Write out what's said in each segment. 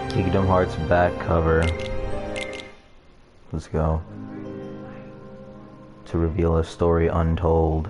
Kingdom Hearts back cover. Let's go. To reveal a story untold.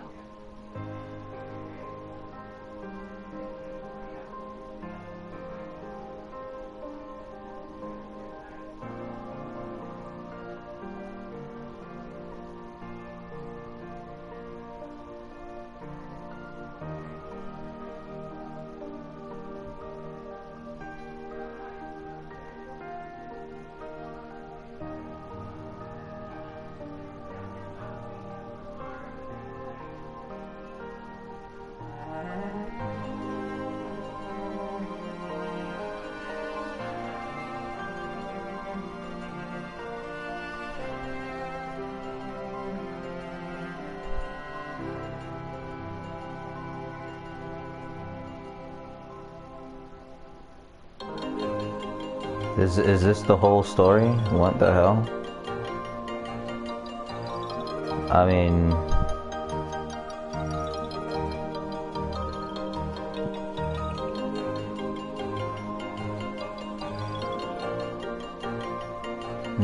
Is this the whole story? What the hell? I mean...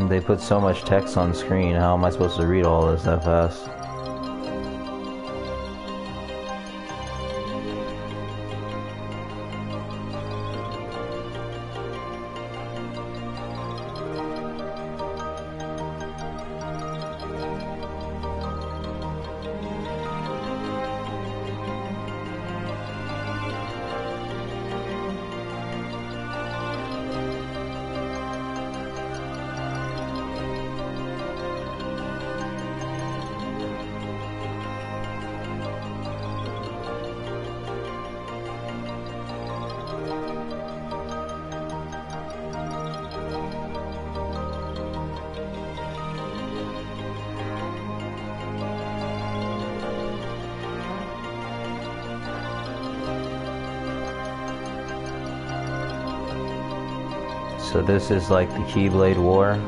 They put so much text on screen, how am I supposed to read all this that fast? So this is like the Keyblade War.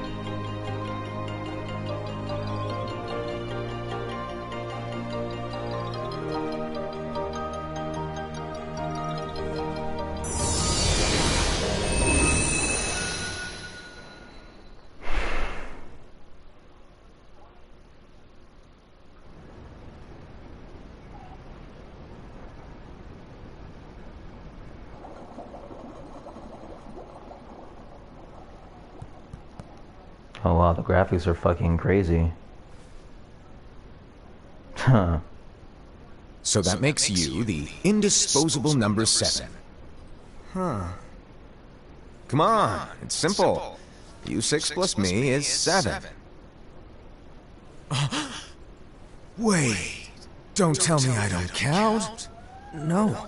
Oh wow, the graphics are fucking crazy. Huh. So that makes you the indisposable number 7. Huh. Come on, it's simple. U6 plus me is 7. Wait, don't tell me I don't count. No.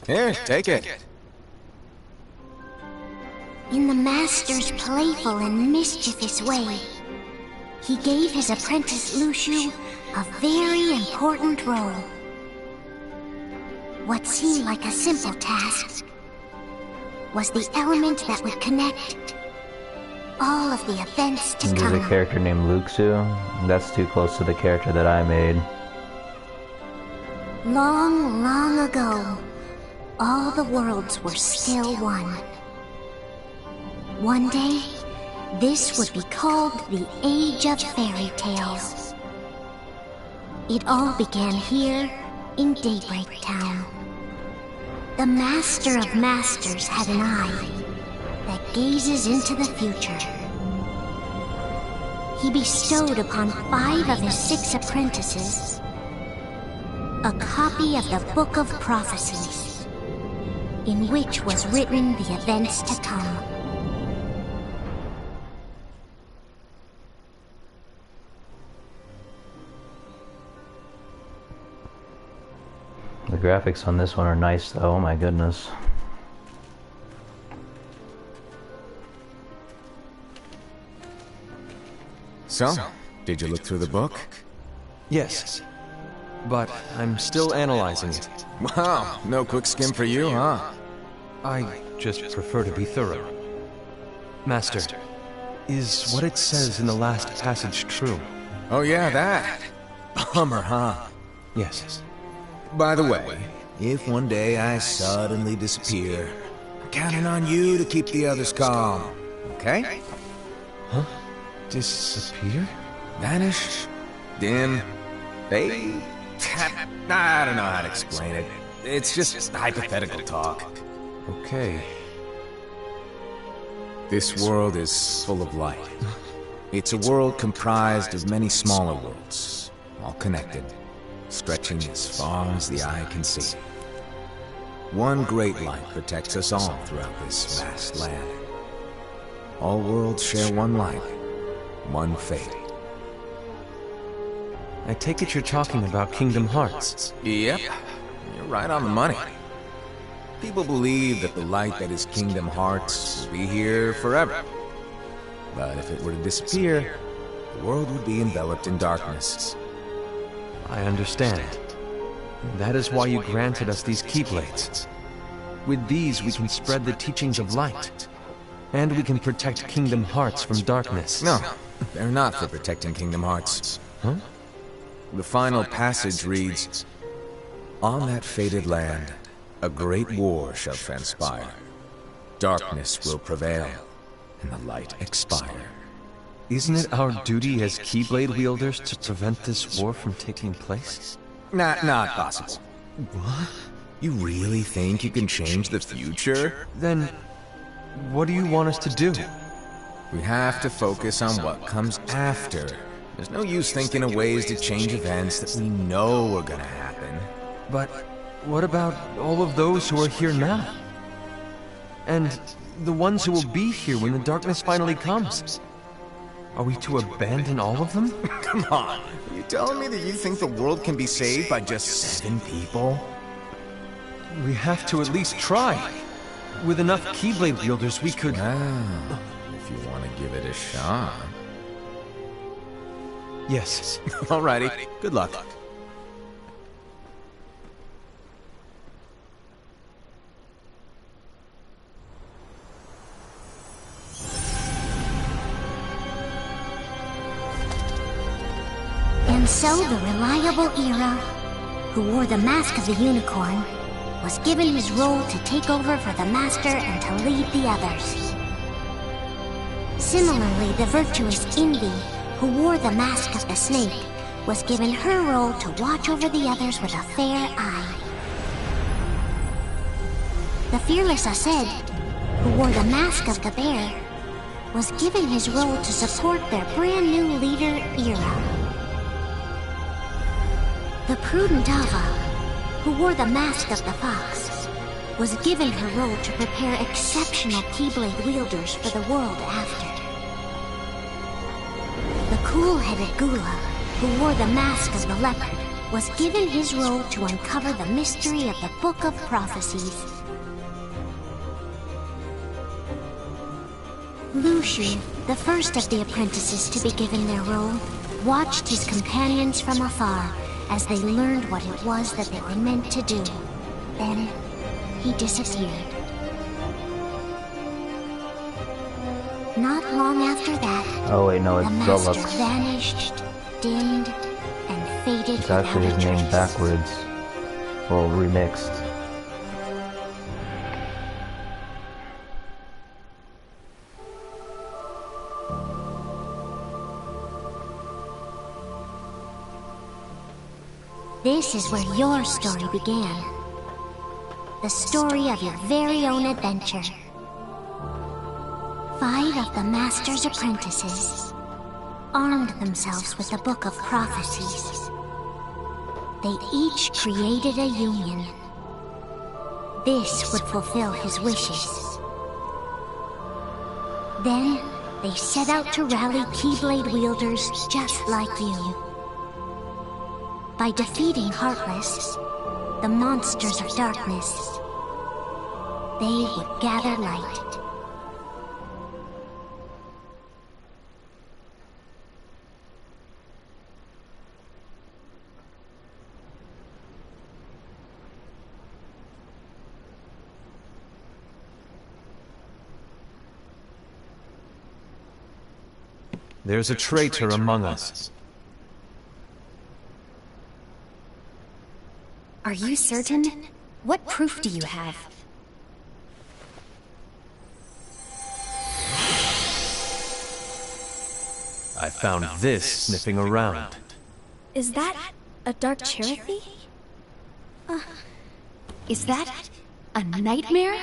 Here, take it. In the Master's playful and mischievous way, he gave his apprentice Luciu a very important role. What seemed like a simple task was the element that would connect all of the events to come. There's a character named Luxu. That's too close to the character that I made. Long, long ago, all the worlds were still one. One day, this would be called the Age of Fairy Tales. It all began here in Daybreak Town. The Master of Masters had an eye that gazes into the future. He bestowed upon 5 of his 6 apprentices a copy of the Book of Prophecies, in which was written the events to come. The graphics on this one are nice though, oh my goodness. So, did you look through the book? Yes. But I'm still analyzing it. Wow, no quick skim for you, huh? I just prefer to be thorough. Master, is what it says in the last passage true? Oh yeah, that. Bummer, huh? Yes. By the way, if one day I suddenly disappear, I'm counting on you to keep the others calm, okay? Huh? Disappear? Vanish, dim, fade. I don't know how to explain it. It's just hypothetical talk. Okay. This world is full of light. It's a world comprised of many smaller worlds, all connected, stretching as far as the eye can see. One great light protects us all throughout this vast land. All worlds share one light, one fate. I take it you're talking about Kingdom Hearts. Yep, you're right on the money. People believe that the light that is Kingdom Hearts will be here forever. But if it were to disappear, the world would be enveloped in darkness. I understand. That is why you granted us these Keyblades. With these, we can spread the teachings of light. And we can protect Kingdom Hearts from darkness. No, they're not for protecting Kingdom Hearts. Huh? The final passage reads, "On that fated land, a great war shall transpire. Darkness will prevail, and the light expire." Isn't it our duty as Keyblade wielders to prevent this war from taking place? Not possible. What? You really think you can change the future? Then, what do you want us to do? We have to focus on what comes after. There's no use thinking of ways to change events that we know are gonna happen. But what about all of those who are here now? And the ones who will be here when the darkness finally comes? Are we to abandon all of them? Come on, are you telling me that you think the world can be saved by just 7 people? We have to at least try. With enough Keyblade wielders, we could... Well, if you want to give it a shot. Yes. Alrighty, good luck. And so the reliable Era, who wore the mask of the unicorn, was given his role to take over for the Master and to lead the others. Similarly, the virtuous Invi, who wore the mask of the snake, was given her role to watch over the others with a fair eye. The fearless Aced, who wore the mask of the bear, was given his role to support their brand new leader, Era. The prudent Ava, who wore the mask of the fox, was given her role to prepare exceptional Keyblade wielders for the world after. The cool-headed Gula, who wore the mask of the leopard, was given his role to uncover the mystery of the Book of Prophecies. Lucian, the first of the apprentices to be given their role, watched his companions from afar as they learned what it was that they were meant to do. Then, he disappeared. Not long after that, Oh wait, no, the it's Master Deluxe. vanished, dimmed, and faded It's actually without his a name trace. backwards. Well, remixed. This is where your story began. The story of your very own adventure. 5 of the Master's apprentices armed themselves with the Book of Prophecies. They each created a union. This would fulfill his wishes. Then, they set out to rally Keyblade wielders just like you. By defeating Heartless, the monsters of darkness, they would gather light. There's a traitor among us. Are you certain? What proof do you have? I found this sniffing around. Is that a dark cherry? Is that a nightmare?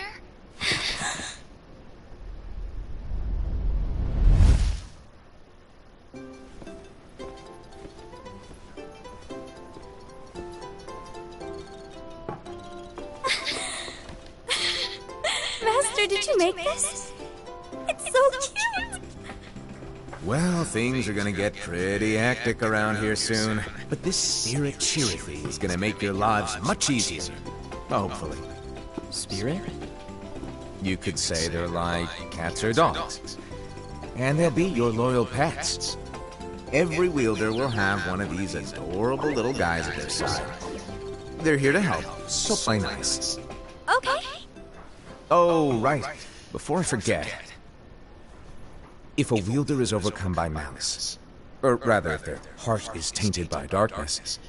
Master, did you make this? It's so cute! Well, things are gonna get pretty hectic around here soon. But this spirit cherry is gonna make your lives much easier. Hopefully. Spirit? You could say they're like cats or dogs. And they'll be your loyal pets. Every wielder will have one of these adorable little guys at their side. They're here to help, so play nice. Okay. Oh, right. Before I forget. If a wielder is overcome by malice, or rather if their heart is tainted by darkness,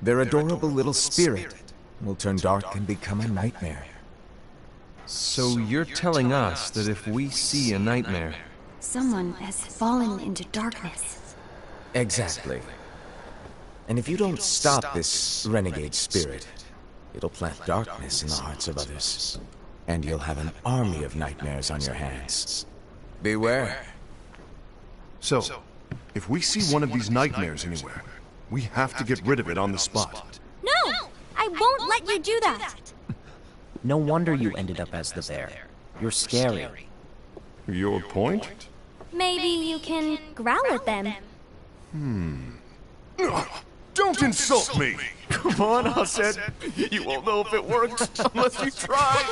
their adorable little spirit will turn dark and become a nightmare. So you're telling us that if we see a nightmare... Someone has fallen into darkness. Exactly. And if you don't stop this renegade spirit, it'll plant darkness in the hearts of others. And you'll have an army of nightmares on your hands. Beware. So, if we see one of these nightmares anywhere, we have to get rid of it on the spot. No! I won't let you do that! No wonder you ended up as the bear. You're scary. Your point? Maybe you can growl at them. Don't insult me! Come on, Hassan. You won't know if it works unless you try.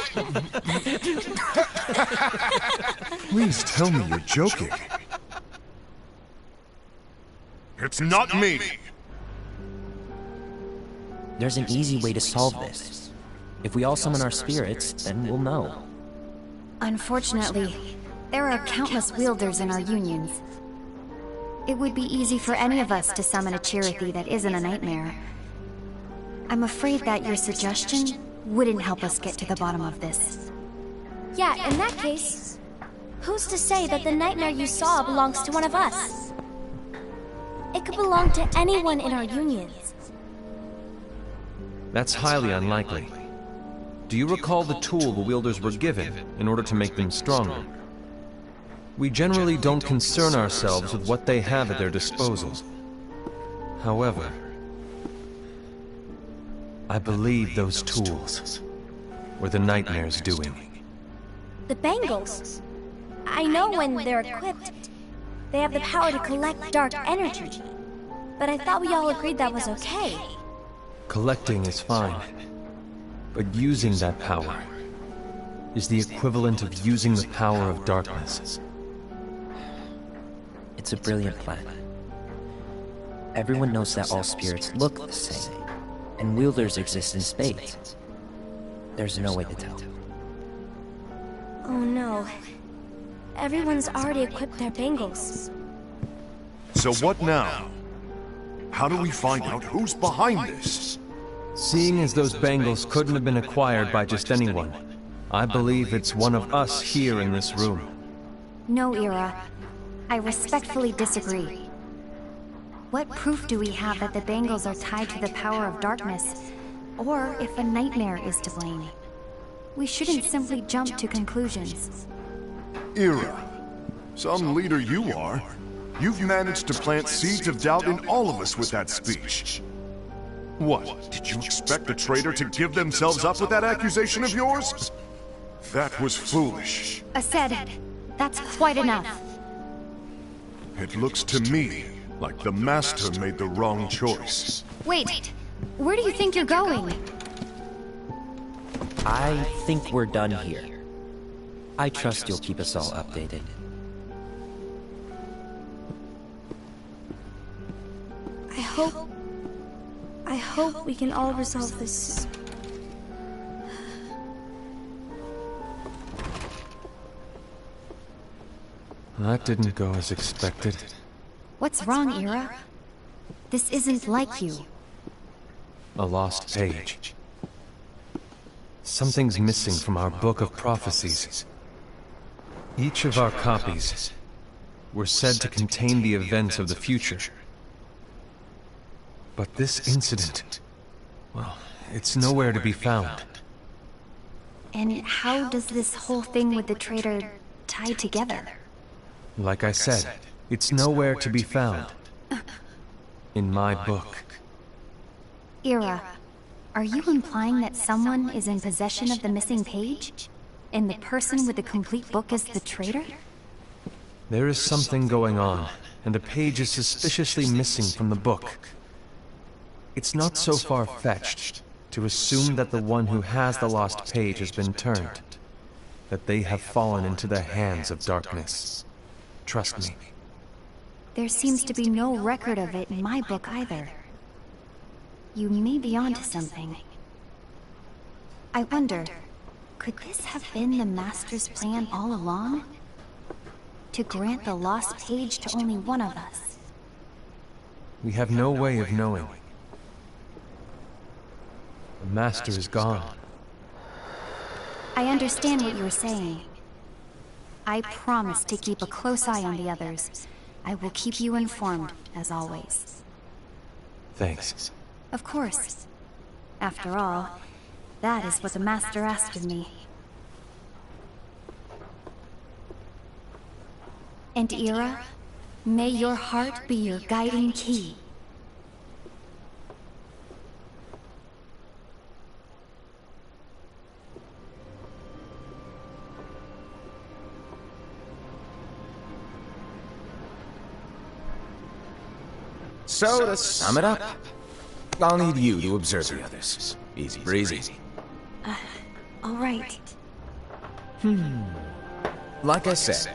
Please tell me you're joking. It's not me! There's an easy way to solve this. If we all summon our spirits, then we'll know. Unfortunately, there are countless wielders in our unions. It would be easy for any of us to summon a Cherokee that isn't a nightmare. I'm afraid that your suggestion wouldn't help us get to the bottom of this. Yeah, in that case, who's to say that the nightmare you saw belongs to one of us? It could belong to anyone in our unions. That's highly unlikely. Do you recall the tool the wielders were given in order to make them stronger? We generally don't concern ourselves with what they have at their disposal. However, I believe those tools were the nightmare's doing. The bangles. I know when they're equipped, they have the power to collect dark energy. But I thought we all agreed that was okay. Collecting is fine, but using that power is the equivalent of using the power of darkness. It's a brilliant plan. Everyone knows that all spirits look the same, and wielders exist in spades. There's no way to tell. Oh no. Everyone's already equipped their bangles. So what now? How do we find out who's behind this? Seeing as those bangles couldn't have been acquired by just anyone, I believe it's one of us here in this room. No, Ira. I respectfully disagree. What proof do we have that the bangles are tied to the power of darkness, or if a nightmare is to blame? We shouldn't simply jump to conclusions. Ira, some leader you are. You've managed to plant seeds of doubt in all of us with that speech. What, did you expect the traitor to give themselves up with that accusation of yours? That was foolish. Ased, that's quite enough. It looks to me like the Master made the wrong choice. Wait, where do you think you're going? I think we're done here. I trust you'll keep us all updated. I hope we can all resolve this. That didn't go as expected. What's wrong, Ira? This isn't like you. A lost page. Something's missing from our book of prophecies. Each of our copies were said to contain the events of the future. But this incident, well, it's nowhere to be found. And how does this whole thing with the traitor tie together? Like I said, it's nowhere to be found. In my book. Ira, are you implying that someone is in possession of the missing page? And the person with the complete book is the traitor? There is something going on, and the page is suspiciously missing from the book. It's not so far-fetched to assume that the one who has the lost page has been turned, that they have fallen into the hands of darkness. Trust me. There seems to be no record of it in my book either. You may be onto something. I wonder, could this have been the Master's plan all along? To grant the lost page to only one of us? We have no way of knowing. The Master is gone. I understand what you're saying. I promise to keep a close eye on the others. I will keep you informed, as always. Thanks. Of course. After all, that is what the Master asked of me. And Ira, may your heart be your guiding key. So, to sum it up, I'll need you to observe the others. Easy breezy. All right. Like I said,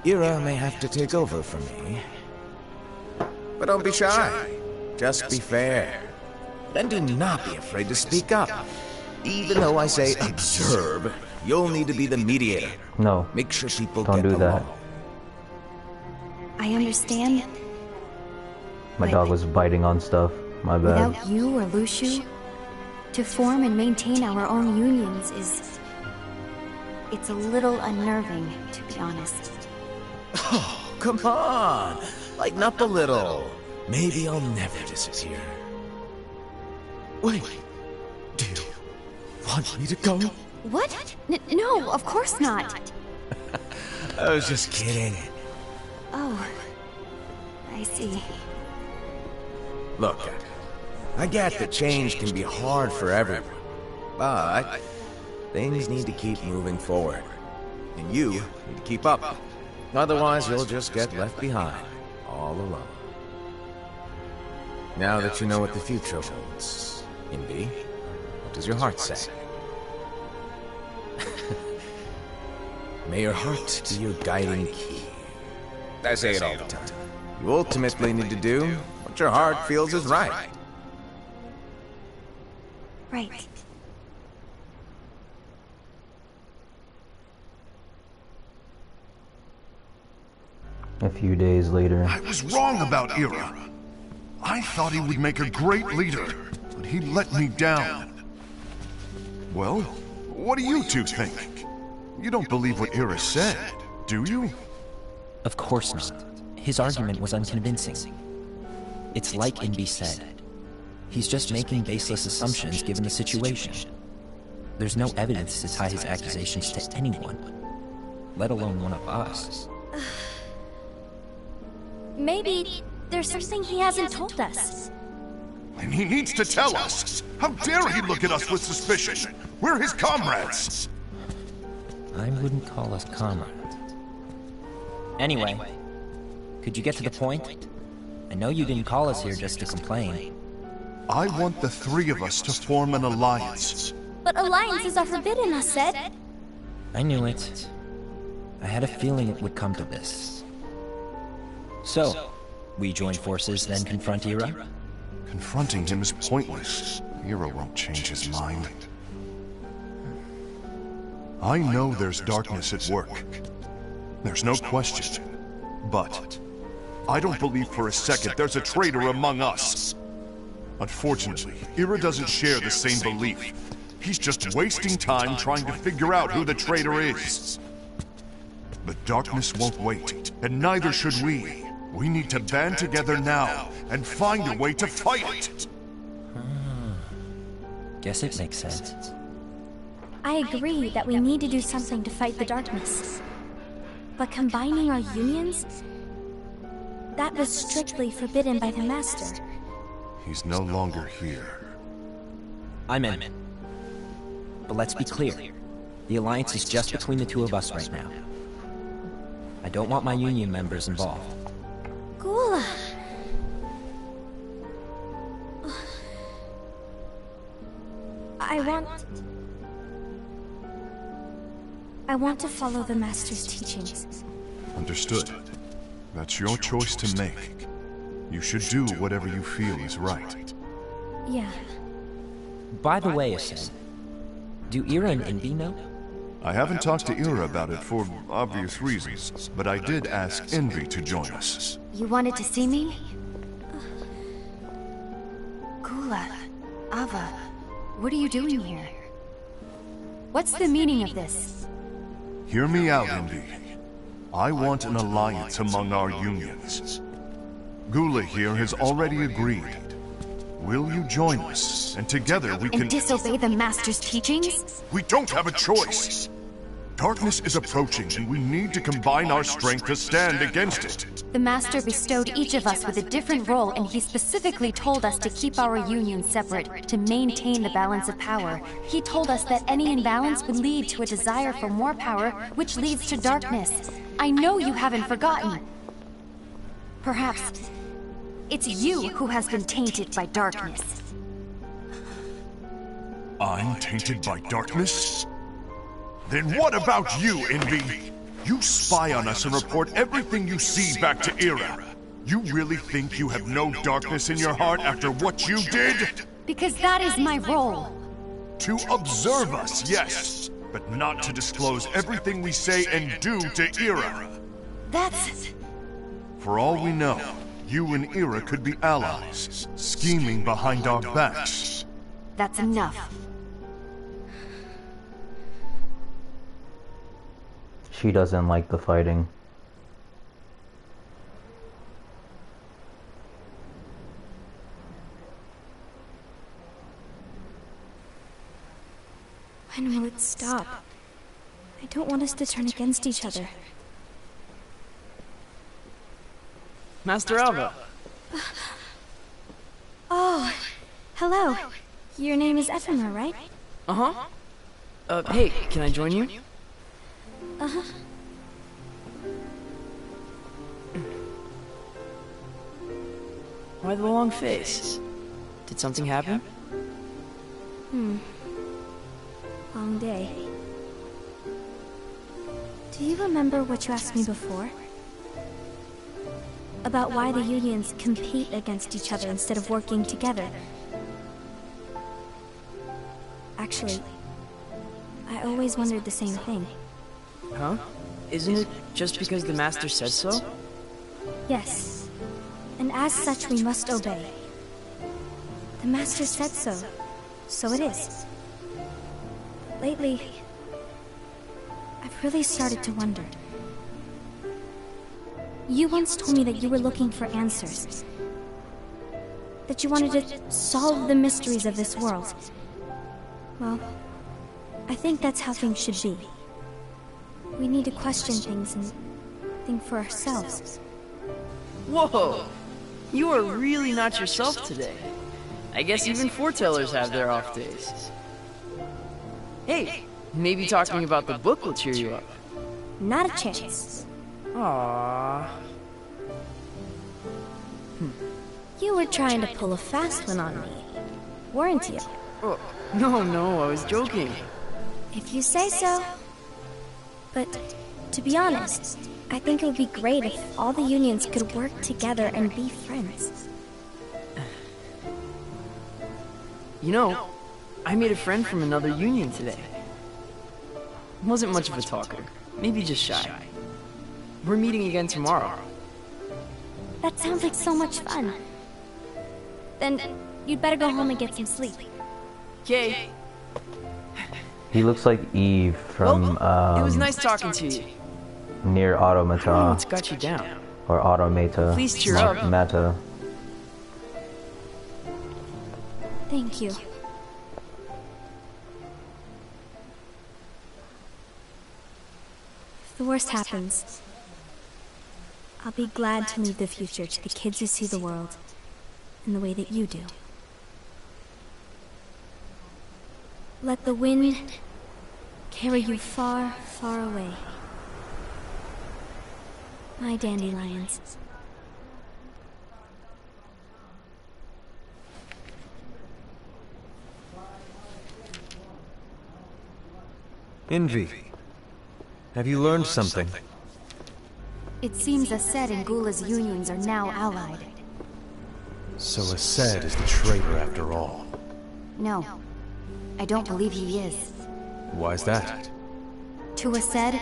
Ira may have to take over for me. But don't be shy. Just be fair. And do not be afraid to speak up. Even though I say observe, you'll need to be the mediator. No. Make sure people Don't get do that. along. I understand. My dog was biting on stuff. My bad. Without you or Luciu, to form and maintain our own unions is... It's a little unnerving, to be honest. Oh, come on! Lighten up a little. Maybe I'll never disappear. Wait, do you want me to go? What? No, of course not. I was just kidding. Oh, I see. Look, I get that change can be hard for everyone, but things need to keep moving forward, and you need to keep up. Otherwise, you'll just get left behind, all alone. Now that you know what the future holds, Indy, what does your heart say? May your heart be your guiding key. I say it all the time. You ultimately need to do what your heart feels is right. Right. A few days later. I was wrong about Ira. I thought he would make a great leader, but he let me down. Well, what do you two think? You don't believe what Ira said, do you? Of course not. His argument was unconvincing. It's like Inby said. He's just making baseless assumptions given the situation. There's no evidence to tie his accusations to anyone, let alone one of us. Maybe there's something he hasn't told us. And he needs to tell us. How dare he look at us with suspicion? We're his comrades. I wouldn't call us comrades. Anyway, could you get to the point? I know you didn't call us here just to complain. I want the three of us to form an alliance. But alliances are forbidden, us said. I knew it. I had a feeling it would come to this. So, we join forces, then confront Ira? Confronting him is pointless. Ira won't change his mind. I know there's darkness at work. There's no question. But I don't believe for a second there's a traitor among us. Unfortunately, Ira doesn't share the same belief. He's just wasting time trying to figure out who the traitor is. The darkness won't wait, and neither should we. We need to band together now and find a way to fight it. Guess it makes sense. I agree that we need to do something to fight the darkness. But combining our unions? That was strictly forbidden by the Master. He's no longer here. I'm in. But let's be clear. The Alliance is just between the two of us right now. I don't want my Union members involved. Gula! I want to follow the Master's teachings. Understood. That's your choice to make. You should do whatever you feel is right. Yeah. By the way, Ascend, do Ira and Envy know? I haven't talked to Ira about it for obvious reasons, but I did ask Envy to join us. You wanted to see me? Gula, Ava, what are you doing here? What's the meaning of this? Hear me out, Envy. I want an alliance among our unions. Gula here has already agreed. Will you join us? And together we can... And disobey the Master's teachings? We don't have a choice! Darkness is approaching, and we need to combine our strength to stand against it. The Master bestowed each of us with a different role, and he specifically told us to keep our union separate, to maintain the balance of power. He told us that any imbalance would lead to a desire for more power, which leads to darkness. I know you haven't forgotten. Perhaps it's you who has been tainted by darkness. I'm tainted by darkness? Then what about you, Envy? You spy on us and report everything you see back to Ira. You really think you have no darkness in your heart after what you did? Because that is my role. To observe us, yes, but not to disclose everything we say and do to Ira. That's... For all we know, you and Ira could be allies, scheming behind our backs. That's enough. She doesn't like the fighting. When will it stop? I don't want us to turn against each other. Master Alva. Oh, hello. Your name is Ephemera, right? Uh-huh. Hey, can I join you? Uh-huh. Why the long face? Did something happen? Long day. Do you remember what you asked me before? About why the unions compete against each other instead of working together. Actually, I always wondered the same thing. Huh? Isn't it just because the Master said so? Yes. And as such, we must obey. The Master said so. So it is. Lately, I've really started to wonder. You once told me that you were looking for answers. That you wanted to solve the mysteries of this world. Well, I think that's how things should be. We need to question things and think for ourselves. Whoa! You are really not yourself today. I guess even foretellers have their off days. Hey, maybe talking about the book will cheer you up. Not a chance. Aww. You were trying to pull a fast one on me, weren't you? Oh, no, I was joking. If you say so. But, to be honest, I think it would be great if all the unions could work together and be friends. You know, I made a friend from another union today. Wasn't much of a talker, maybe just shy. We're meeting again tomorrow. That sounds like so much fun. Then you'd better go home and get some sleep. Okay. He looks like Eve from it was nice talking to you. Near I don't know Automata what's got you down. or Automata. Please cheer up. Meta. Thank you. If the worst happens, I'll be glad to leave the future to the kids who see the world in the way that you do. Let the wind carry you far, far away. My dandelions. Envy. Have you learned something? It seems Ased and Gula's unions are now allied. So Ased is the traitor after all. No, I don't believe he is. Why's that? To Ased,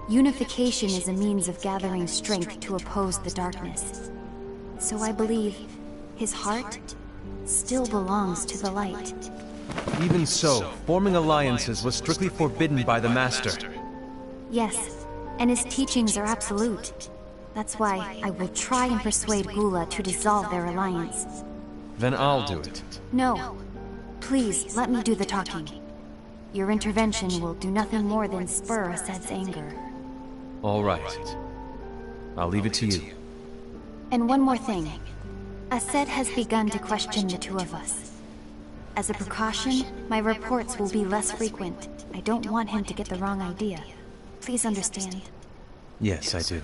unification is a means of gathering strength to oppose the darkness. So I believe his heart still belongs to the light. Even so, forming alliances was strictly forbidden by the Master. Yes, and his teachings are absolute. That's why I will try and persuade Gula to dissolve their alliance. Then I'll do it. No. Please, let me do the talking. Your intervention will do nothing more than spur Ased's anger. All right. I'll leave it to you. And one more thing. Ased has begun to question the two of us. As a precaution, my reports will be less frequent. I don't want him to get the wrong idea. Please understand. Yes, I do.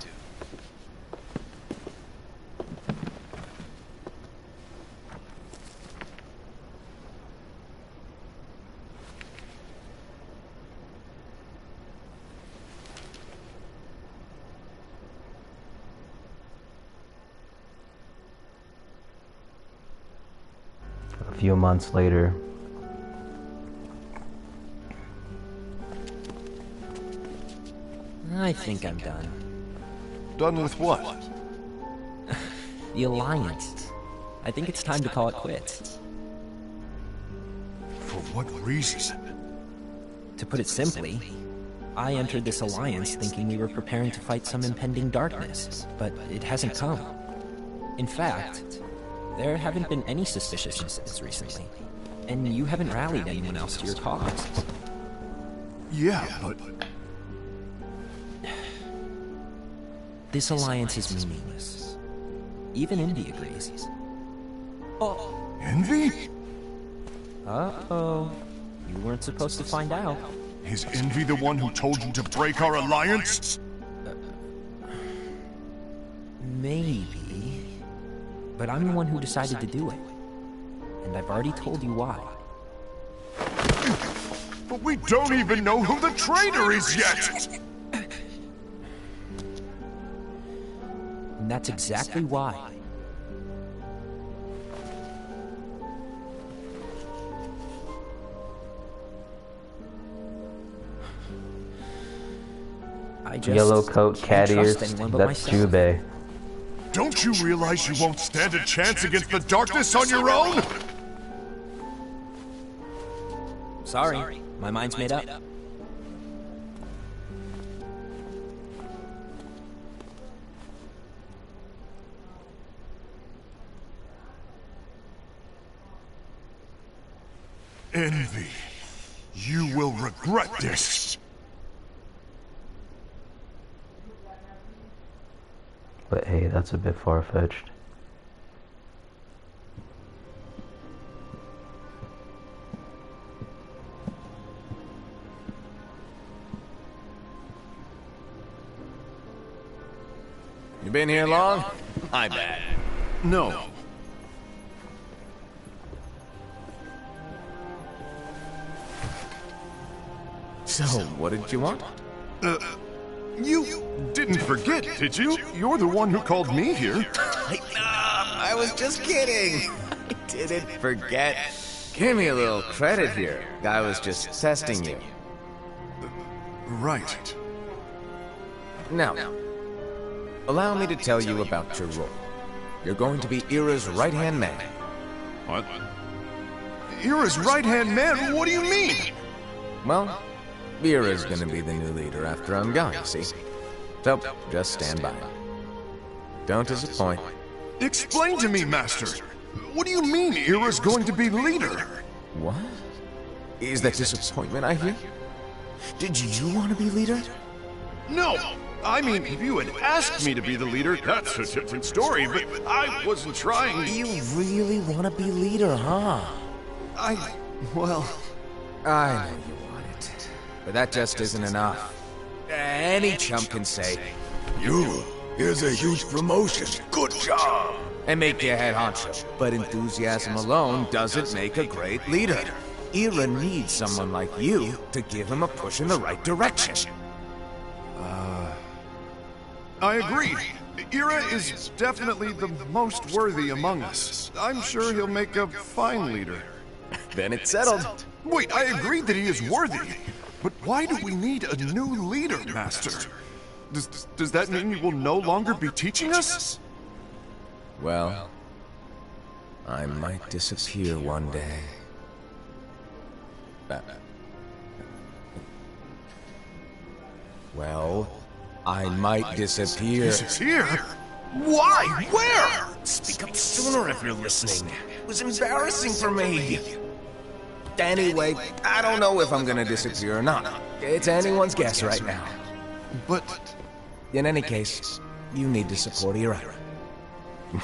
A few months later. I think I'm done. Done with what? The Alliance. I think it's time to call it quits. For what reason? To put it simply, I entered this alliance thinking we were preparing to fight some impending darkness, but it hasn't come. In fact, there haven't been any suspicious incidents recently, and you haven't rallied anyone else to your cause. Yeah, but... This alliance is meaningless. Even Envy agrees. Oh. Envy? Uh-oh. You weren't supposed to find out. Is Envy the one who told you to break our alliance? Maybe. But I'm the one who decided to do it. And I've already told you why. But we don't even know who the traitor is yet! And that's exactly why. I just Yellow coat, cat can't ears. trust anyone but That's myself. Jubei. Don't you realize you won't stand a chance against the darkness on your own? Sorry, my mind's made up. Envy, you will regret this. But hey, that's a bit far-fetched. You been here long? My bad. No. So, what did you want? You didn't forget, did you? You're the one who called me here. I was just kidding. I didn't forget. Give me a little credit here. I was just testing you. Right. Now, allow me to tell you about your role. You're going to be Ira's right-hand man. What? Ira's right-hand man? What do you mean? Well, Ira's gonna be the new leader after I'm gone, you see? So, just stand by. Don't disappoint. Explain to me, Master. What do you mean Ira's going to be leader? What? Is that disappointment I hear? Did you want to be leader? No! I mean, if you had asked me to be the leader, that's a different story, but I wasn't trying. You really want to be leader, huh? Well... I know you want it, but that just isn't enough. Any chump can say, Here's a huge promotion. Good job. and make you head honcho. But enthusiasm alone doesn't make a great leader. Ira needs someone like you to give him a push in the right direction. I agree. Ira is definitely the most worthy among us. I'm sure he'll make a fine leader. Then it's settled. Wait, I agree that he is worthy. But why do we need a new leader, Master? Does that mean you will no longer be teaching us? Well, I might disappear one day. Well, I might disappear. Disappear? Why? Where? Speak up sooner if you're listening. It was embarrassing for me. Anyway, I don't know if I'm gonna disappear or not. It's anyone's guess right now. But... In any case, you need to support Ira.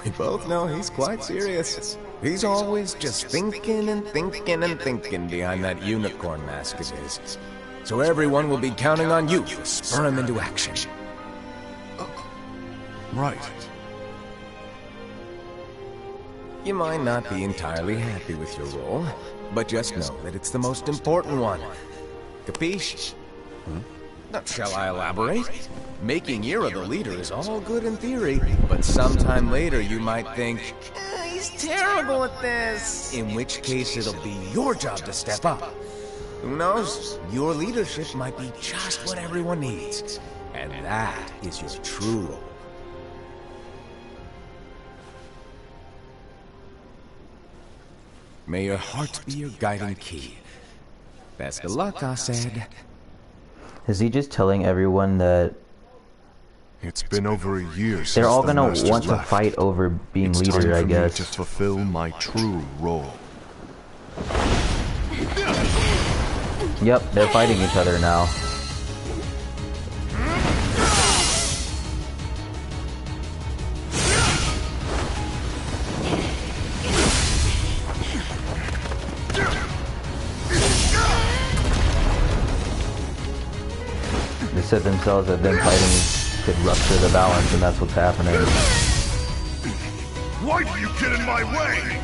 We both know he's quite serious. He's always just thinking and thinking and thinking behind that unicorn mask of his. So everyone will be counting on you to spur him into action. Right. You might not be entirely happy with your role, but just know that it's the most important one. Capiche? Now, shall I elaborate? Making Ira the leader is all good in theory, but sometime later you might think, he's terrible at this. In which case it'll be your job to step up. Who knows? Your leadership might be just what everyone needs. And that is your true role. May your heart be your guiding key. Best of luck, I said. Is he just telling everyone that It's been over a year since they're all the gonna Master want to left. fight over being It's leader, time I for guess. me to fulfill my true role. Yep, they're fighting each other now. They said themselves that them fighting could rupture the balance, and that's what's happening. Why do you get in my way?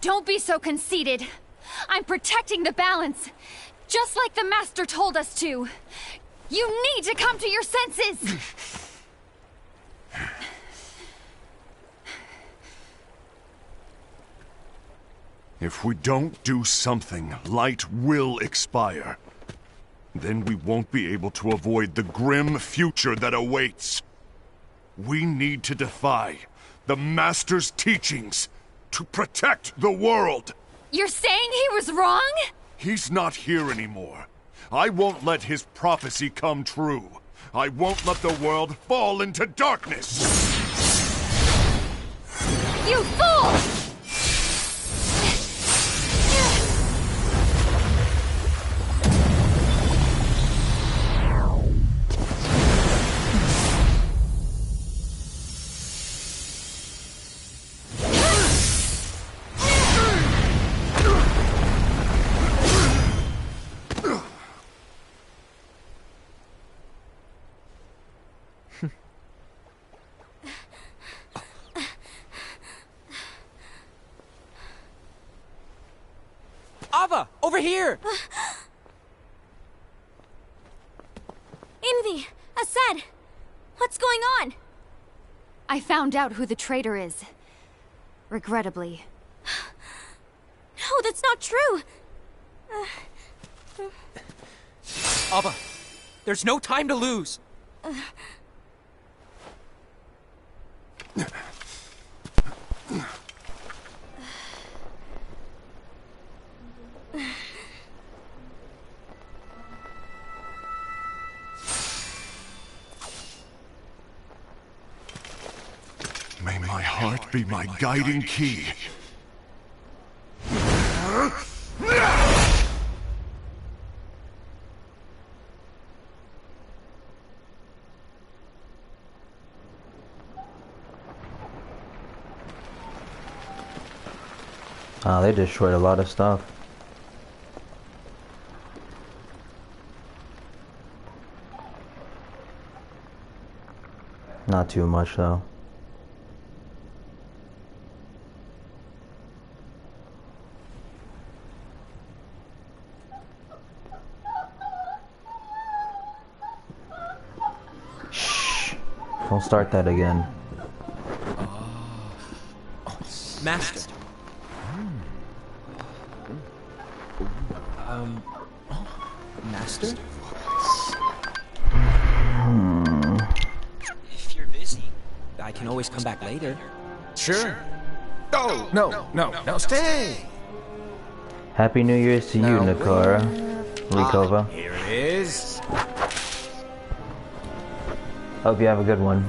Don't be so conceited. I'm protecting the balance, just like the Master told us to. You need to come to your senses. If we don't do something, light will expire. Then we won't be able to avoid the grim future that awaits. We need to defy the Master's teachings to protect the world. You're saying he was wrong? He's not here anymore. I won't let his prophecy come true. I won't let the world fall into darkness. You fool! Ava, over here! Envy! Ased! What's going on? I found out who the traitor is. Regrettably. No, that's not true! Abba, there's no time to lose! May my heart be my guiding key. They destroyed a lot of stuff. Not too much though. Shh. Don't start that again. Master. Master? If you're busy, I can always come back later. Sure. Oh, no, stay! Happy New Year's to you, Nakara. Rikova. Here it is. Hope you have a good one.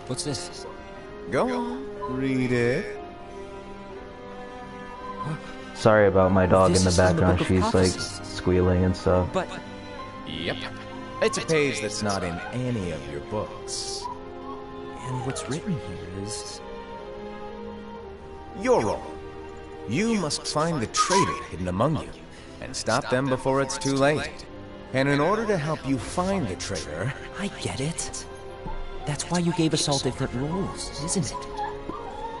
What's this? Go on, read it. Sorry about my dog This in the is in the background. Book of She's like Prophecies. squealing and stuff. But Yep. It's a page that's not in any of your books. and what's written here is Your role. You must find the traitor hidden among you, and stop them before it's too late. And in order to help you find the traitor, I get it. That's why you gave us all different roles, isn't it?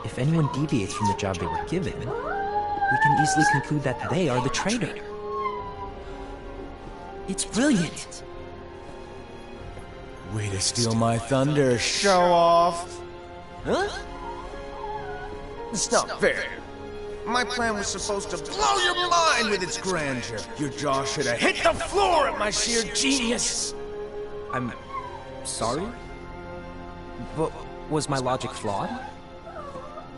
If anyone deviates from the job they were given, we can easily conclude that they are the traitor. It's brilliant. way to steal my thunder, show off. Huh? It's not fair. My plan was supposed to blow your mind with its grandeur. Your jaw should have hit the floor at my sheer genius. I'm sorry? But was my logic flawed?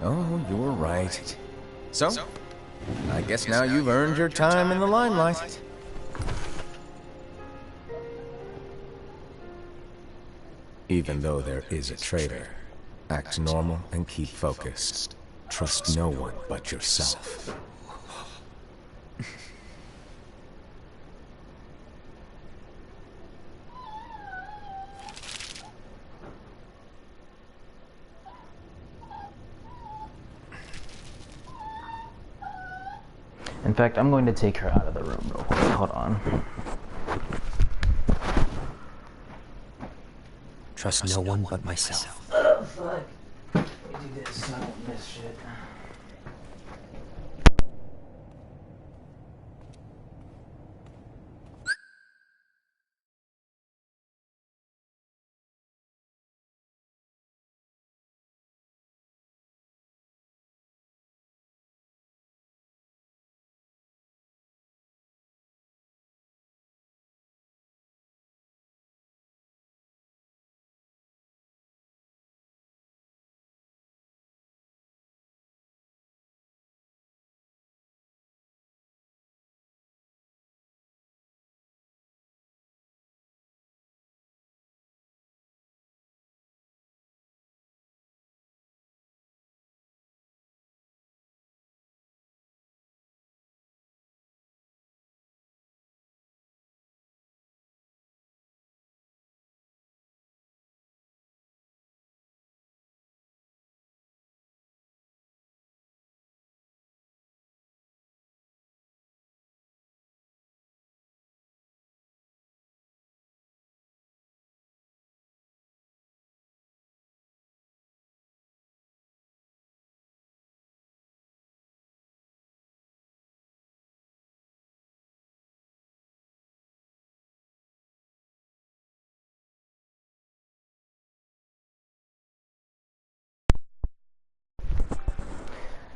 Oh, you're right. So, I guess now you've earned your time in the limelight. Even though there is a traitor, act normal and keep focused. Trust no one but yourself. In fact, I'm going to take her out of the room real quick. Hold on. Trust no one but myself. Oh, fuck. Let me do this so I don't miss shit.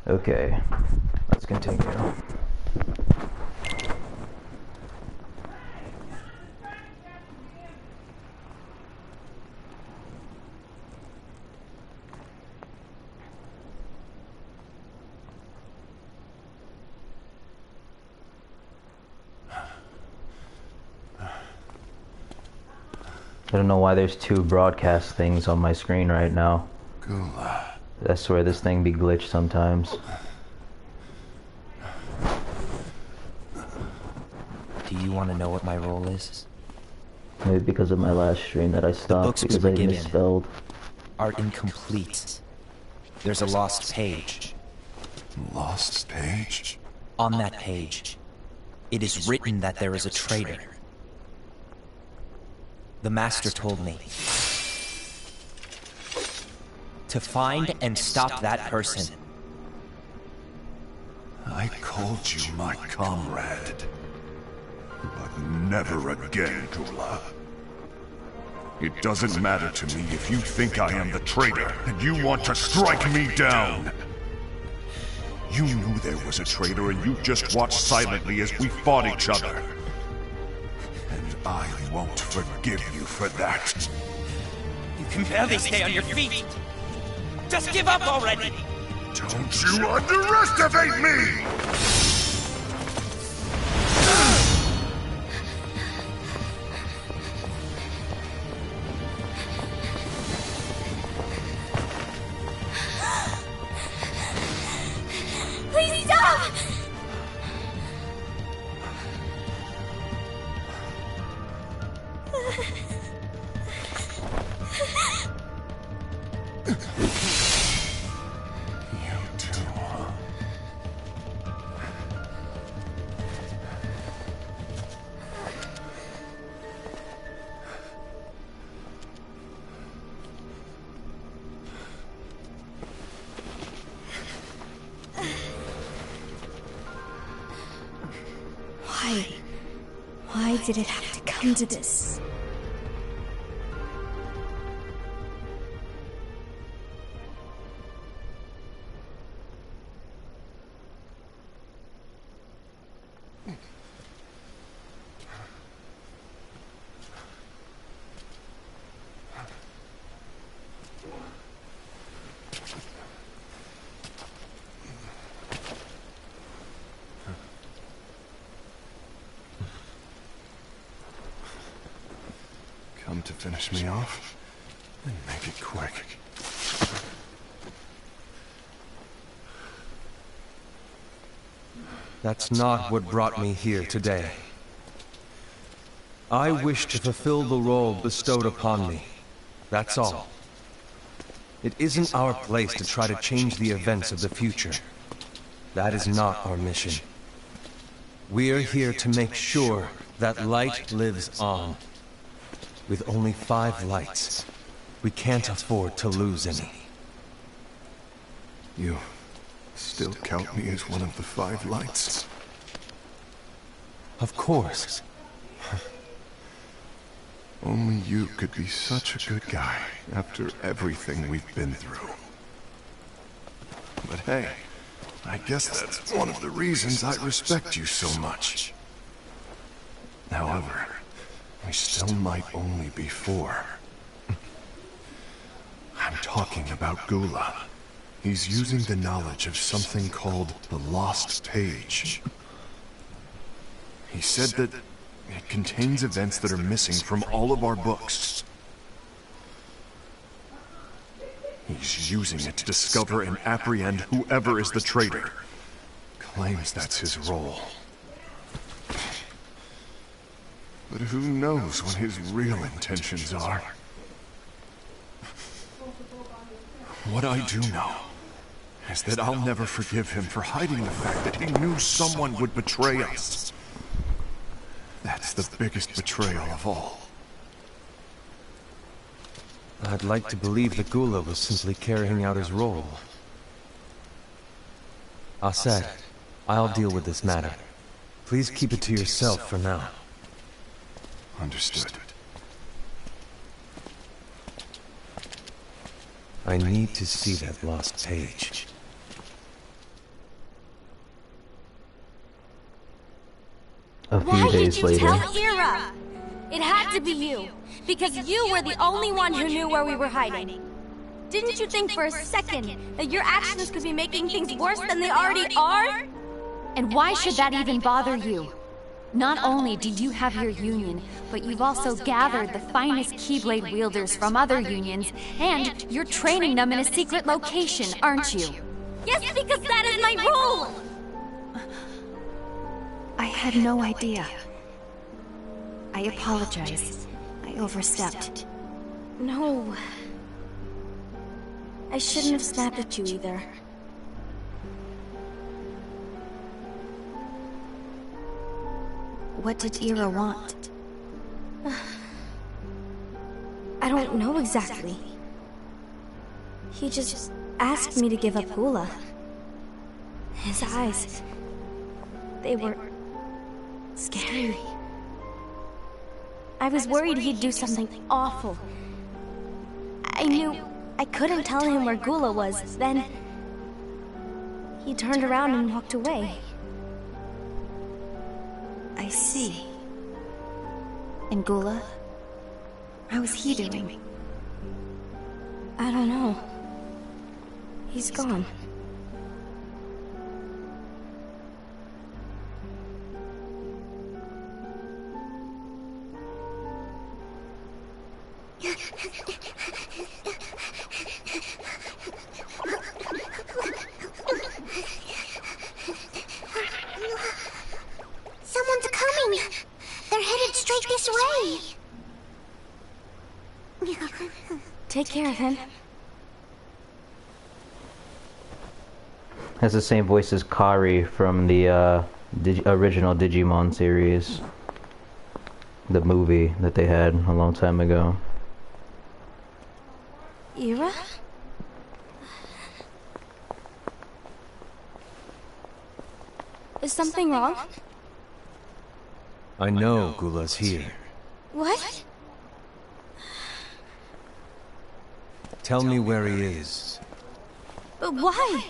Okay, let's continue. I don't know why there's two broadcast things on my screen right now. Gula. I swear this thing be glitched sometimes. Do you want to know what my role is? Maybe because of my last stream that I stopped because I misspelled. Are incomplete. There's a lost page. Lost page? On that page, it is written that there is a traitor. The Master told me to find and stop that person. I called you my comrade. But never again, Gula. It doesn't matter to me if you think I am the traitor and you want to strike me down. You knew there was a traitor and you just watched silently as we fought each other. And I won't forgive you for that. You can barely stay on your feet. Just give up already. Don't you underestimate me! Please stop! Why did it have to come to this? Come to finish me off? Then make it quick. That's not what brought me here today. I wish to fulfill the role bestowed upon me. That's all. It isn't our place to try to change the events of the future. That is not our mission. We are here to make sure that light lives on. With only 5 lights, we can't afford to lose any. You still count me as one of the 5 lights? Of course. Only you could be such a good guy after everything we've been through. But hey, I guess that's one of the reasons I respect you so much. However, we still might only be 4. I'm talking about Gula. He's using the knowledge of something called the Lost Page. He said that it contains events that are missing from all of our books. He's using it to discover and apprehend whoever is the traitor. Claims that's his role. But who knows what his real intentions are? What I do know is that I'll never forgive him for hiding the fact that he knew someone would betray us. That's the biggest betrayal of all. I'd like to believe that Gula was simply carrying out his role. Aset, I'll deal with this matter. Please keep it to yourself for now. Understood. I need to see that lost page. few days later. Why did you tell Ira? It had to be you. Because you were the only one who knew where we were hiding. Didn't you think for a second that your actions could be making things worse than they already are? And why should that even bother you? Not only do you have your union, but you've also gathered the finest Keyblade wielders from other unions, and you're training them in a secret location, aren't you? Yes, because that is my role! I had no idea. I apologize. I overstepped. No. I shouldn't have snapped at you either. What did Ira want? I don't know exactly. He just asked me to give up Gula. His eyes... they were... scary. I was worried he'd do something awful. I knew I couldn't tell him where Gula was, then... he turned around and walked away. I see. And Gula? How is he doing? I don't know. He's gone. Someone's coming! They're headed straight this way! Take care of him. Has the same voice as Kari from the original Digimon series. The movie that they had a long time ago. Ira? Is something wrong? I know Gula's here. What? Tell me where he is. But why?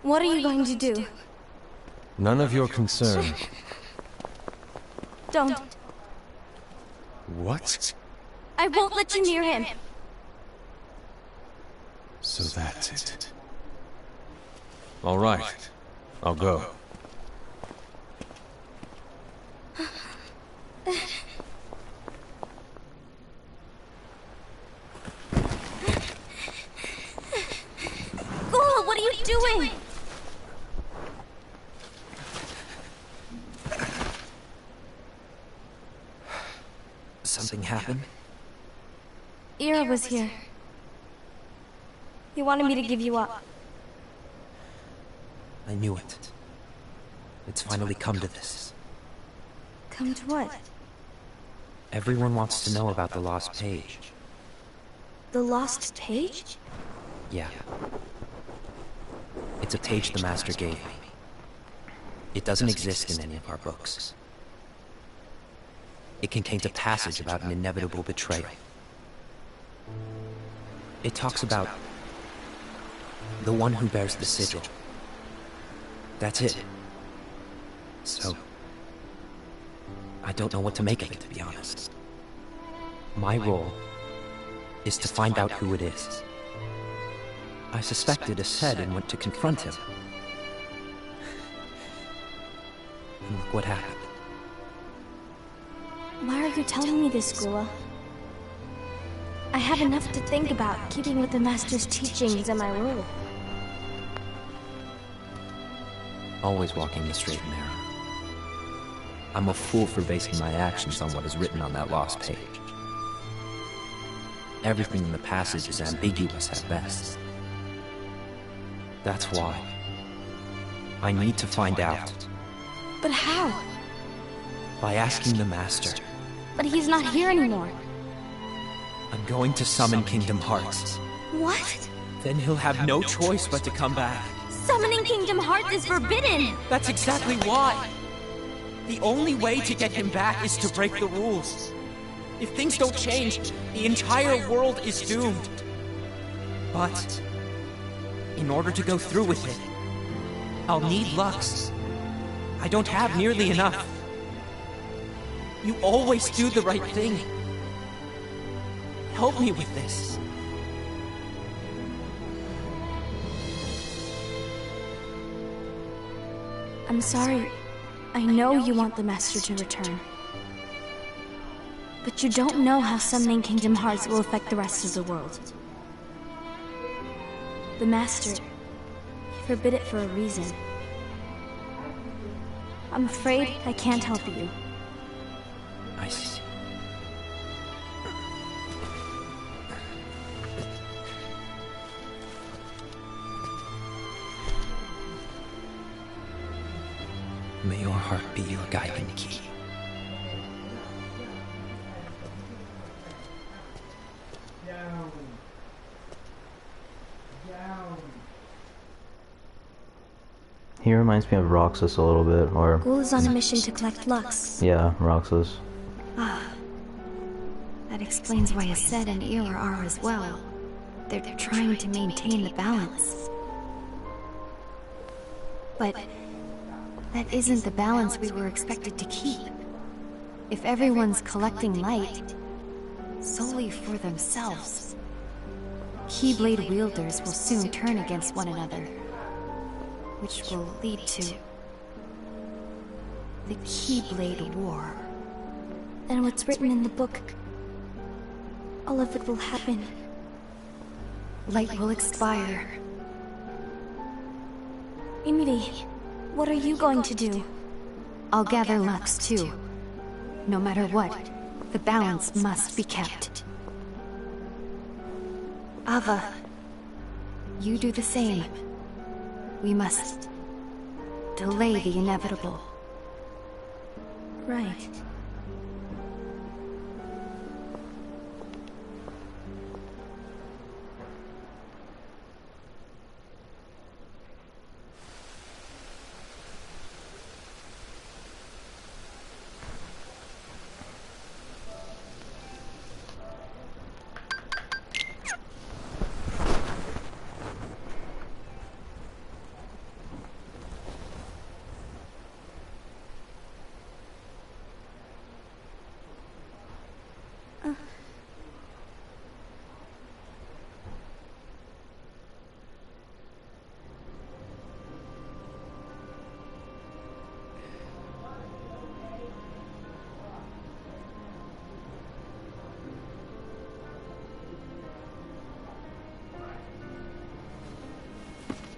What are you going to do? None of your concern. Don't. What? I won't let you near him. So that's it. All right. I'll go. Gula, what are you doing? Something happened? Ira was here. He wanted me to give you up. I knew it. It's finally come to this. Come to what? Everyone wants to know about the lost page. The lost page? Yeah. It's a page the Master gave me. It doesn't exist in any of our books. It contains a passage about an inevitable betrayal. It talks about the one who bears the sigil. That's it. So, I don't know what to make of it, to be honest. My role is to find out who it is. I suspected Ased and went to confront him. And look what happened. Why are you telling me this, Gula? I have enough to think about, keeping with the Master's teachings and my role. Always walking the straight and narrow. I'm a fool for basing my actions on what is written on that lost page. Everything in the passage is ambiguous at best. That's why I need to find out. But how? By asking the Master. But he's not here anymore. I'm going to summon Kingdom Hearts. What? Then he'll have no choice but to come back. Summoning Kingdom Hearts is forbidden! That's exactly why. The only way to get him back is to break the rules. If things don't change, the entire world is doomed. But in order to go through with it, I'll need Lux. I don't have nearly enough. You always do the right thing. Help me with this. I'm sorry. I know you want the Master to return. But you don't know how summoning Kingdom Hearts will affect the rest of the world. The Master, he forbid it for a reason. I'm afraid I can't help you. I see. May your heart be your guiding key. He reminds me of Roxas a little bit, or... Ghoul is on a mission to collect Lux. Yeah, Roxas. Ah. That explains why Aced and Ira are as well. They're trying to maintain the balance. But that isn't the balance we were expected to keep. If everyone's collecting light solely for themselves, Keyblade wielders will soon turn against one another, which will lead to the Keyblade War. And what's written in the book, all of it will happen. Light will expire. Imiri, what are you going to do? I'll gather Lux too. No matter what, the balance must be kept. Ava, you do the same. We must delay the inevitable. Right.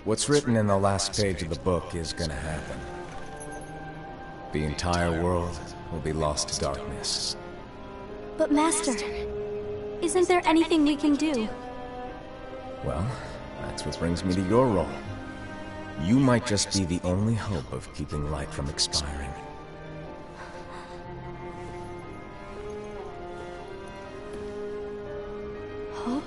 What's written in the last page of the book is gonna happen. The entire world will be lost to darkness. But Master, isn't there anything we can do? Well, that's what brings me to your role. You might just be the only hope of keeping light from expiring. Hope?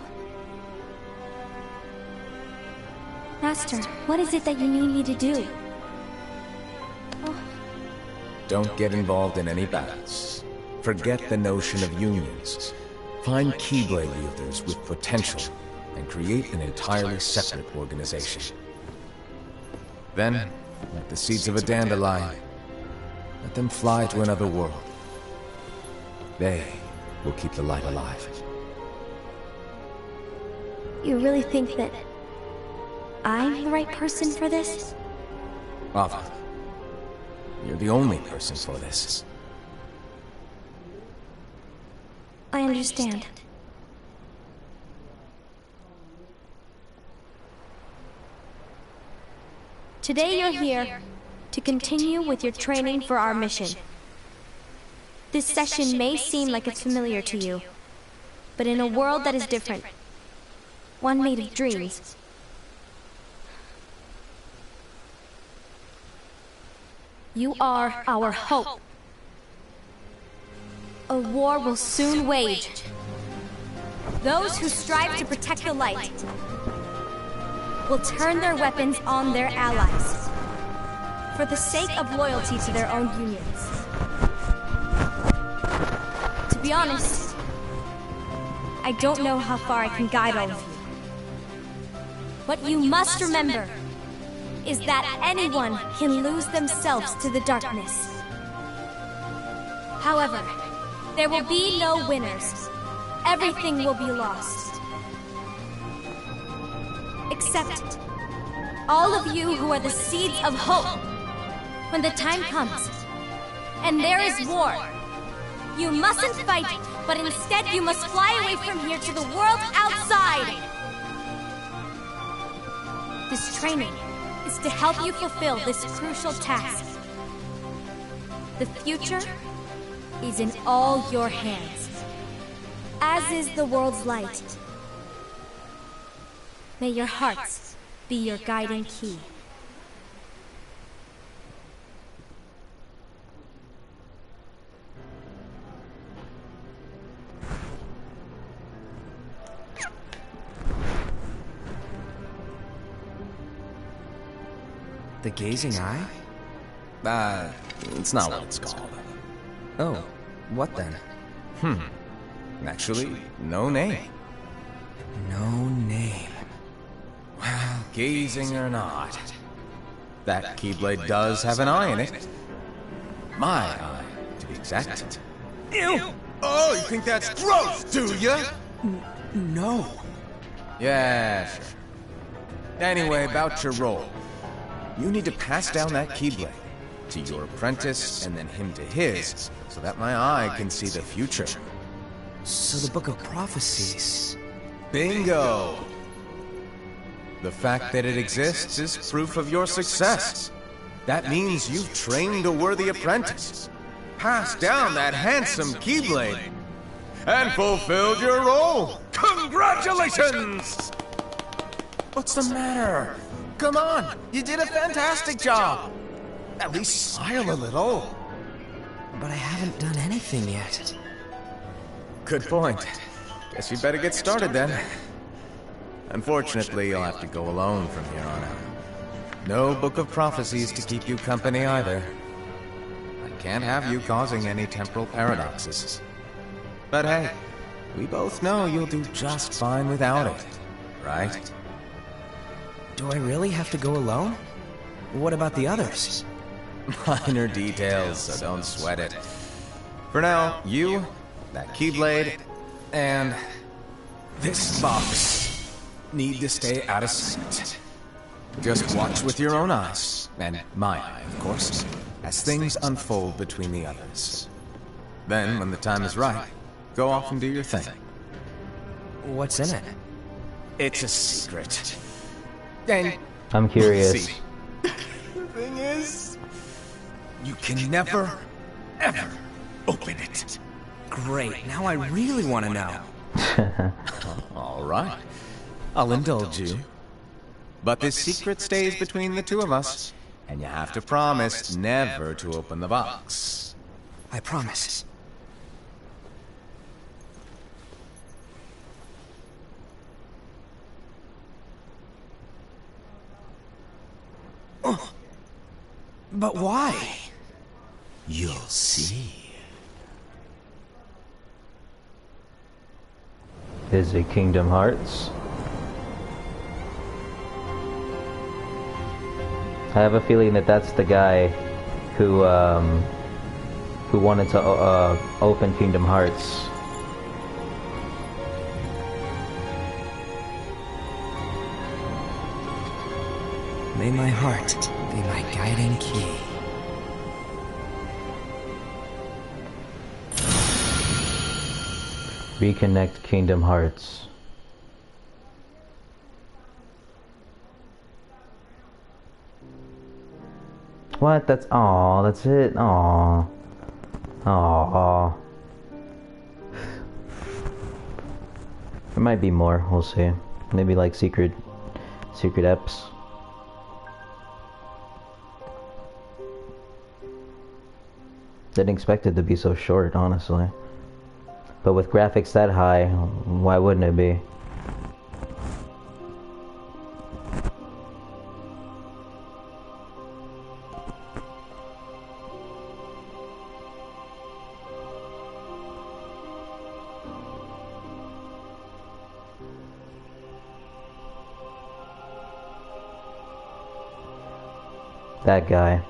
Master, what is it that you need me to do? Don't get involved in any battles. Forget the notion of unions. Find Keyblade wielders with potential and create an entirely separate organization. Then, like the seeds of a dandelion, let them fly to another world. They will keep the light alive. You really think that I'm the right person for this? Ava, you're the only person for this. I understand. Today you're here to continue with your training for our mission. This session may seem like it's familiar to you, but in a world that is different, one made of dreams, you are our hope. A war will soon wage. Those who strive to protect the light will turn their weapons on their allies for the sake of loyalty to their own unions. To be honest, I don't know how far I can guide all of you. What you must remember is that anyone can lose themselves to the darkness. However, there will be no winners. Everything will be lost. Except all of you who are the seeds of hope. When the time comes, and there is war, you mustn't fight, but instead you must fly away from here to the world outside. This training is to help you fulfill this crucial task. The future is in all your hands, as is the world's light. May your hearts be your guiding key. The gazing eye? It's not what it's called. Oh, what then? Actually, no name. No name. Well, gazing or not, that Keyblade does have an eye in it. My eye, to be exact. Ew! Oh, you think that's gross, do ya? No. Yeah, sure. Anyway, about your role. You need to pass down that Keyblade to your apprentice and then him to his, so that my eye can see the future. So the Book of Prophecies... Bingo! The fact that it exists is proof of your success. That means you've trained a worthy apprentice, passed down that handsome Keyblade, and fulfilled your role! Congratulations! What's the matter? Come on, you did a fantastic job! At least smile a little. But I haven't done anything yet. Good point. Guess you better get started then. Unfortunately, you'll have to go alone from here on out. No Book of Prophecies to keep you company either. I can't have you causing any temporal paradoxes. But hey, we both know you'll do just fine without it, right? Do I really have to go alone? What about the others? Minor details, so don't sweat it. For now, you, that Keyblade, and this box need to stay out of sight. Just watch with your own eyes, and my eye, of course, as things unfold between the others. Then, when the time is right, go off and do your thing. What's in it? It's a secret. And I'm curious. see, the thing is, you can never, ever open it. Great, now I really want to know. All right, I'll indulge you. But this secret stays between the two of us, and you have to promise never to open the box. I promise. Oh. But why? You'll see. Is it Kingdom Hearts? I have a feeling that that's the guy who wanted to open Kingdom Hearts. May my heart be my guiding key. Reconnect Kingdom Hearts. What? That's aw, that's it? Aw. Aw. There might be more, we'll see. Maybe like secret eps. Didn't expect it to be so short, honestly. But with graphics that high, why wouldn't it be? That guy.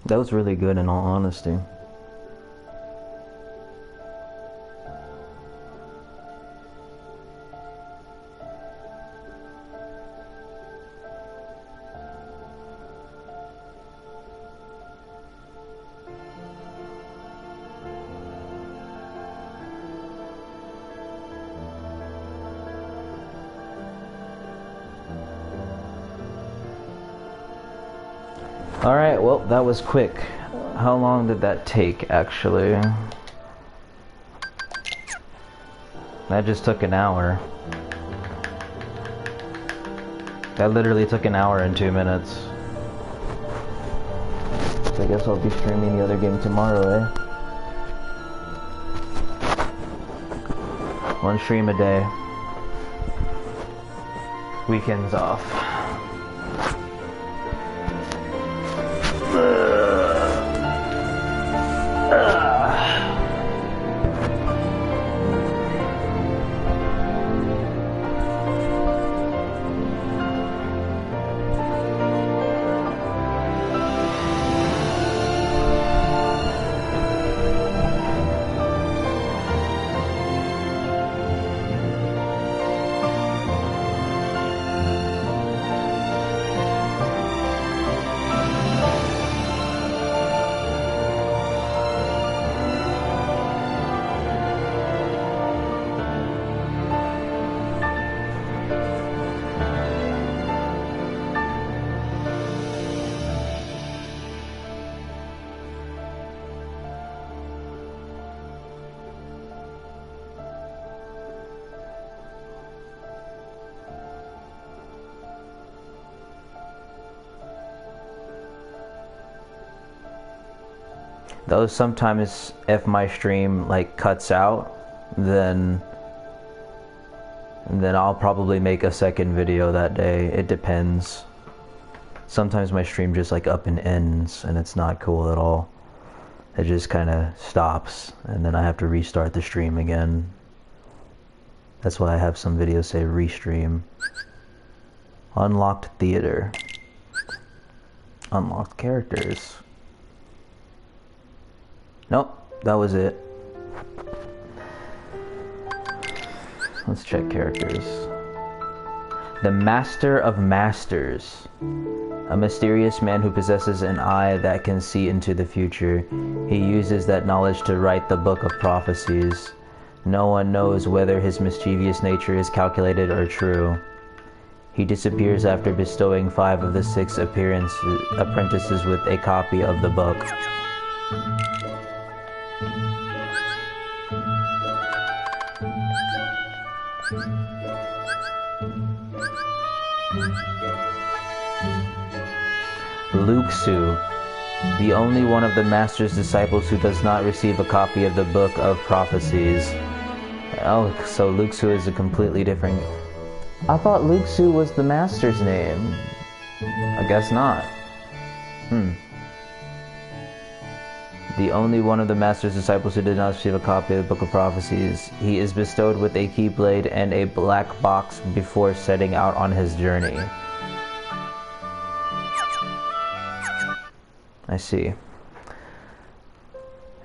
That was really good in all honesty. Alright, well, that was quick. How long did that take, actually? That just took an hour. That literally took an hour and 2 minutes. So I guess I'll be streaming the other game tomorrow, eh? One stream a day. Weekends off. Though sometimes if my stream like cuts out, then I'll probably make a second video that day. It depends. Sometimes my stream just like up and ends and it's not cool at all. It just kind of stops and then I have to restart the stream again. That's why I have some videos say restream. Unlocked theater. Unlocked characters. Nope, that was it. Let's check characters. The Master of Masters. A mysterious man who possesses an eye that can see into the future. He uses that knowledge to write the Book of Prophecies. No one knows whether his mischievous nature is calculated or true. He disappears after bestowing 5 of the 6 apprentices with a copy of the book. Luxu, the only one of the Master's disciples who does not receive a copy of the Book of Prophecies. Oh, so Luxu is a completely different... I thought Luxu was the Master's name. I guess not. the only one of the Master's disciples who did not receive a copy of the Book of Prophecies. He is bestowed with a keyblade and a black box before setting out on his journey. I see.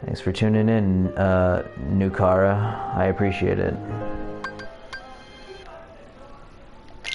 Thanks for tuning in, Nukara. I appreciate it.